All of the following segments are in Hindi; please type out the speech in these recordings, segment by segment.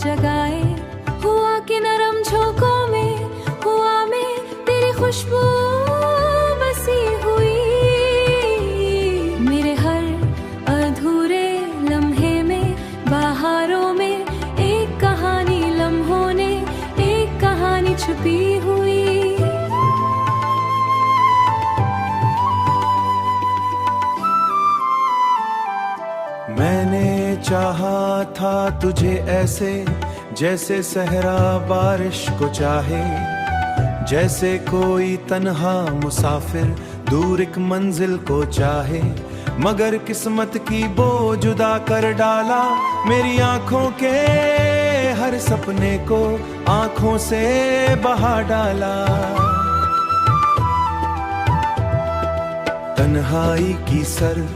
जगाए। हुआ कि नरम झोंकों में हुआ में तेरी खुशबू बसी हुई। मेरे हर अधूरे लम्हे में बहारों में एक कहानी, लम्हों ने एक कहानी छुपी हुई। मैंने चाहा था तुझे ऐसे जैसे सहरा बारिश को चाहे, जैसे कोई तन्हा मुसाफिर दूर एक मंजिल को चाहे। मगर किस्मत की बो जुदा कर डाला मेरी आंखों के हर सपने को, आंखों से बहा डाला। तन्हाई की सर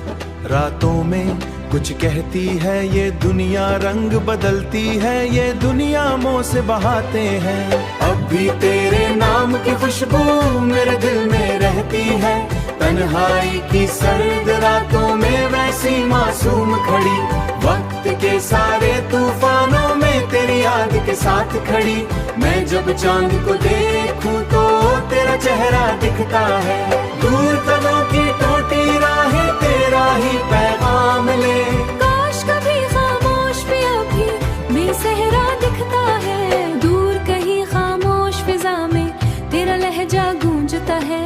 रातों में कुछ कहती है ये दुनिया, रंग बदलती है ये दुनिया, मोह से बहाते हैं। अब भी तेरे नाम की खुशबू मेरे दिल में रहती है। तन्हाई की सर्द रातों में वैसी मासूम खड़ी, वक्त के सारे तूफानों में तेरी याद के साथ खड़ी। मैं जब चांद को देखूं तो तेरा चेहरा दिखता है। दूर कदों की टूटी राहें तेरा ही पैगाम ले। काश कभी खामोश भी अभी बेसहारा दिखता है। दूर कहीं खामोश फिजा में तेरा लहजा गूंजता है।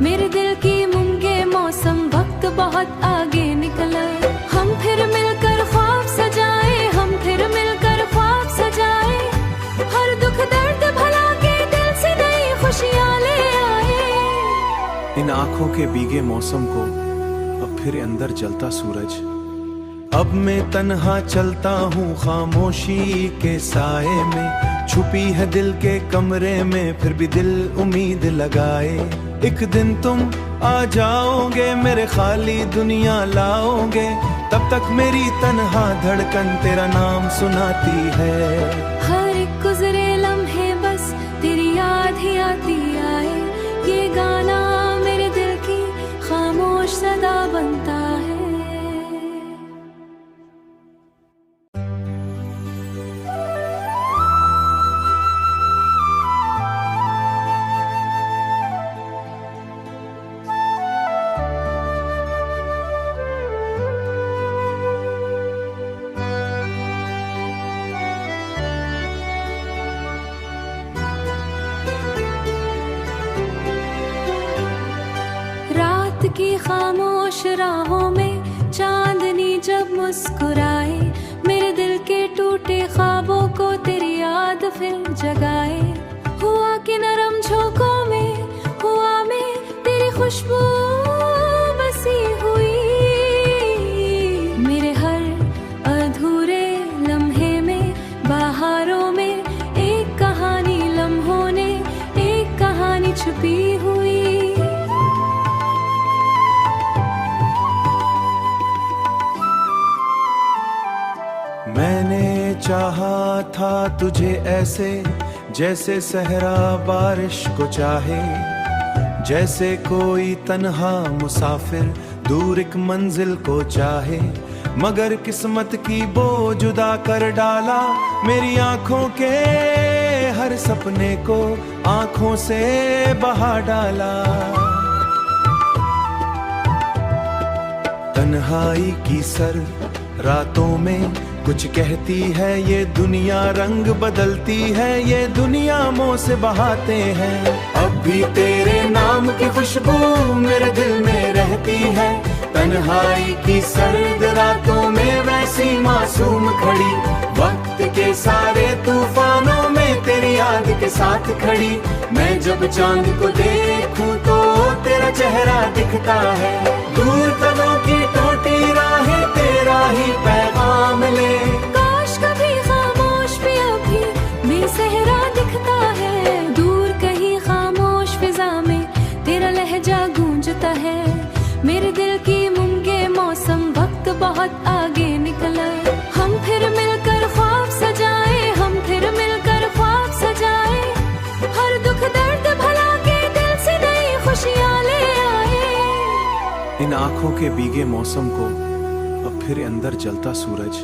मेरे दिल की मूंगे मौसम वक्त बहुत आगे निकला। हम फिर मिलकर ख्वाब सजाए, हम फिर मिलकर ख्वाब सजाए। हर दुख दर्द भला के दिल से नई खुशियां ले आए। इन आंखों के भीगे मौसम को अब फिर अंदर जलता सूरज। अब मैं तन्हा चलता हूँ खामोशी के साए में, छुपी है दिल के कमरे में फिर भी दिल उम्मीद लगाए। एक दिन तुम आ जाओगे मेरे खाली दुनिया लाओगे, तब तक मेरी तन्हा धड़कन तेरा नाम सुनाती है। हर एक गुजरे लम्हे बस तेरी याद ही आती आए। ये गाना मेरे दिल की खामोश सदा बनता है। की खामोश राहों में चांदनी जब मुस्कुराए, मेरे दिल के टूटे ख्वाबों को तेरी याद फिर जगाए। हुआ कि नरम झोंकों में हुआ में तेरी खुशबू बसी हुई। मेरे हर अधूरे लम्हे में बहारों में एक कहानी, लम्हों ने एक कहानी छुपी हुई। मैंने चाहा था तुझे ऐसे जैसे सहरा बारिश को चाहे, जैसे कोई तन्हा मुसाफिर दूर एक मंजिल को चाहे। मगर किस्मत की बो जुदा कर डाला मेरी आंखों के हर सपने को, आंखों से बहा डाला। तन्हाई की सर रातों में कुछ कहती है ये दुनिया, रंग बदलती है ये दुनिया, मोह से बहाते हैं। अब भी तेरे नाम की खुशबू मेरे दिल में रहती है। तन्हाई की सर्द रातों में वैसी मासूम खड़ी, वक्त के सारे तूफानों में तेरी याद के साथ खड़ी। मैं जब चांद को देखूं तो तेरा चेहरा दिखता है। दूर कदों की टूटी राहें तेरा ही पैगाम ले। काश कभी खामोश भी अभी बेसहारा दिखता है। दूर कहीं खामोश फिजा में तेरा लहजा गूंजता है। मेरे दिल की मूंगे मौसम वक्त बहुत आगे निकला। हम फिर मिलकर ख्वाब सजाए, हम फिर मिलकर ख्वाब सजाए। हर दुख दर्द भला के दिल से नई खुशियां ले आए। इन आंखों के भीगे मौसम को अब फिर अंदर जलता सूरज।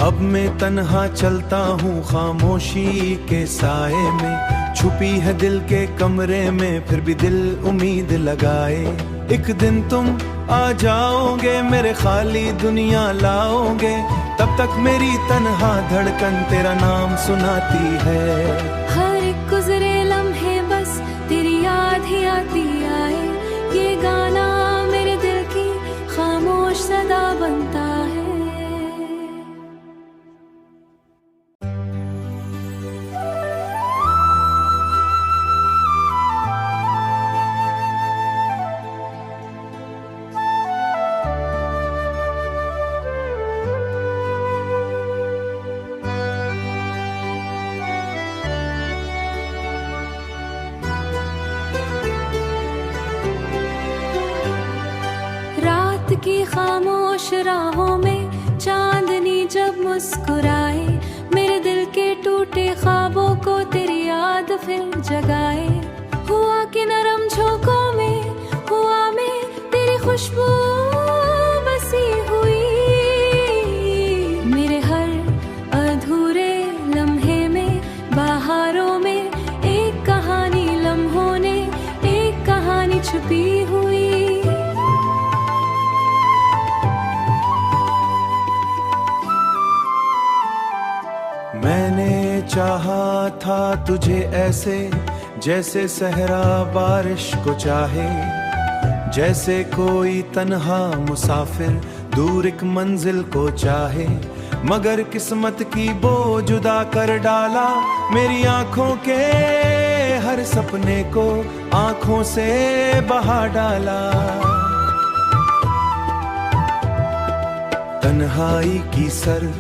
अब मैं तन्हा चलता हूँ खामोशी के साए में, छुपी है दिल के कमरे में फिर भी दिल उम्मीद लगाए। एक दिन तुम आ जाओगे मेरे खाली दुनिया लाओगे, तब तक मेरी तन्हा धड़कन तेरा नाम सुनाती है। हर एक गुजरे लम्हे बस तेरी याद ही आती आए, ये गाना मेरे दिल की खामोश सदा बनता है। की खामोश राहों में चांदनी जब मुस्कुराए, मेरे दिल के टूटे ख्वाबों को तेरी याद फिर जगाए। हुआ कि नरम झोंकों में हुआ में तेरी खुशबू बसी हुई, मेरे हर अधूरे लम्हे में बहारों में एक कहानी, लम्हों ने एक कहानी छुपी हुई। मैंने चाहा था तुझे ऐसे जैसे सहरा बारिश को चाहे, जैसे कोई तन्हा मुसाफिर दूर एक मंजिल को चाहे, मगर किस्मत की बो जुदा कर डाला मेरी आंखों के हर सपने को आंखों से बहा डाला। तन्हाई की सर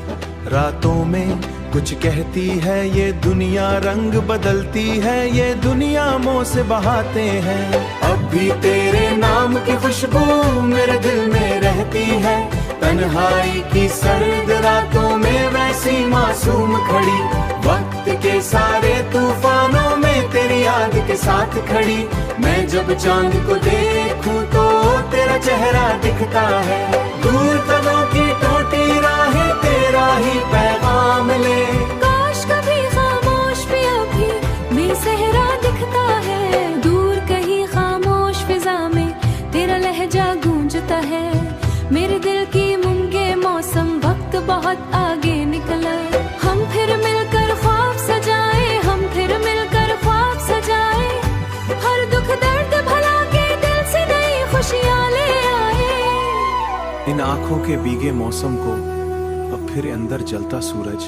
रातों में कुछ कहती है ये दुनिया, रंग बदलती है ये दुनिया, मोह से बहाते हैं। अब भी तेरे नाम की खुशबू मेरे दिल में रहती है, तन्हाई की सर्द रातों में वैसी मासूम खड़ी, वक्त के सारे तूफानों में तेरी याद के साथ खड़ी। मैं जब चांद को देखूं तो तेरा चेहरा दिखता है, दूर कदों की टूटी राहें तेरा ही पैगाम ले। काश कभी खामोश भी अभी बेसहरा दिखता है, दूर कहीं खामोश फिजा में तेरा लहजा गूंजता है। मेरे दिल की मूंगे मौसम वक्त बहुत आगे निकला, हम फिर मिलकर ख्वाब सजाए, हम फिर मिलकर ख्वाब सजाए। हर दुख दर्द भला के दिल से नई खुशियाँ ले आए। इन आंखों के भीगे मौसम को अब फिर अंदर जलता सूरज,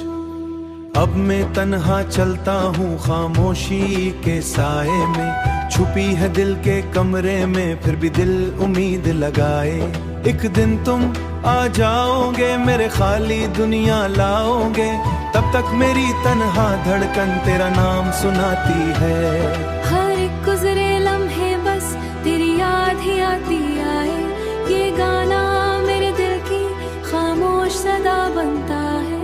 अब मैं तन्हा चलता हूँ खामोशी के साए में, छुपी है दिल के कमरे में फिर भी दिल उम्मीद लगाए। एक दिन तुम आ जाओगे मेरे खाली दुनिया लाओगे, तब तक मेरी तन्हा धड़कन तेरा नाम सुनाती है। हर एक गुजरे लम्हे बस तेरी याद ही आती आए, ये गाना मेरे दिल की खामोश सदा बनता है।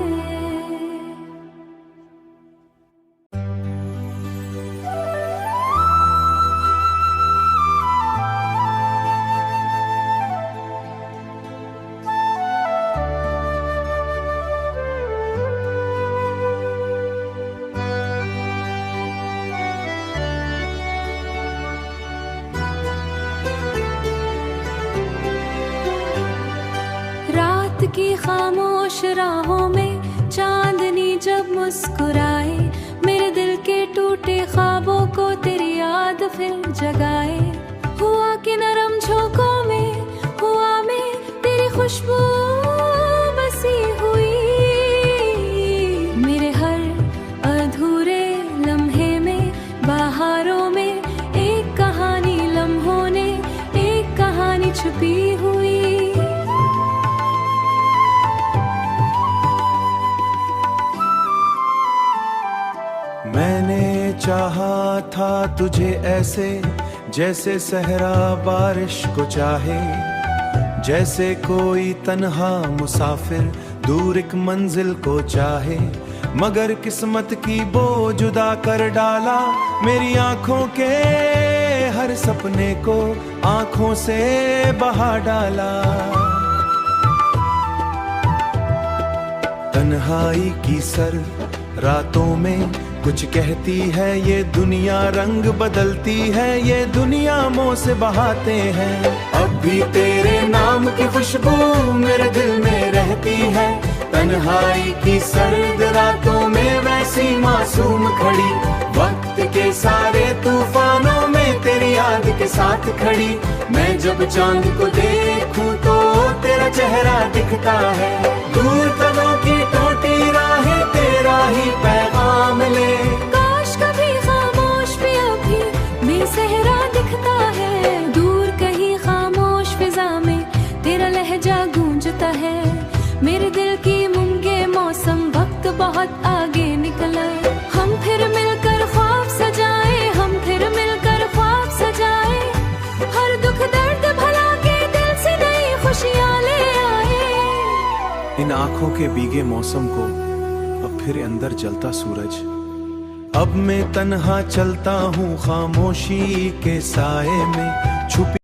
की खामोश राहों में चांदनी जब मुस्कुराए, मेरे दिल के टूटे ख्वाबों को तेरी याद फिर जगाए। हुआ कि नरम झोंकों में हुआ में तेरी खुशबू बसी हुई, मेरे हर अधूरे लम्हे में बहारों में एक कहानी, लम्हों ने एक कहानी छुपी हुई। मैंने चाहा था तुझे ऐसे जैसे सहरा बारिश को चाहे, जैसे कोई तन्हा मुसाफिर दूर एक मंजिल को चाहे, मगर किस्मत की बो जुदा कर डाला मेरी आंखों के हर सपने को आंखों से बहा डाला। तन्हाई की सर रातों में कुछ कहती है ये दुनिया, रंग बदलती है ये दुनिया, मोह से बहाते हैं। अब भी तेरे नाम की खुशबू मेरे दिल में रहती है, तन्हाई की सर्द रातों में वैसी मासूम खड़ी, वक्त के सारे तूफानों में तेरी याद के साथ खड़ी। मैं जब चांद को देखूं तो तेरा चेहरा दिखता है, दूर कदों की टूटी राहें तेरा ही पैगाम ले। काश कभी खामोश भी अभी बेसहरा दिखता है, दूर कहीं खामोश फिजा में तेरा लहजा गूंजता है। मेरे दिल की मूंगे मौसम वक्त बहुत आगे निकला, हम फिर मिलकर ख्वाब सजाए, हम फिर मिलकर ख्वाब सजाए। हर दुख दर्द भला के दिल से नई खुशियाँ ले आए। इन आंखों के भीगे मौसम को अब फिर अंदर जलता सूरज, अब मैं तन्हा चलता हूँ खामोशी के साए में छुपी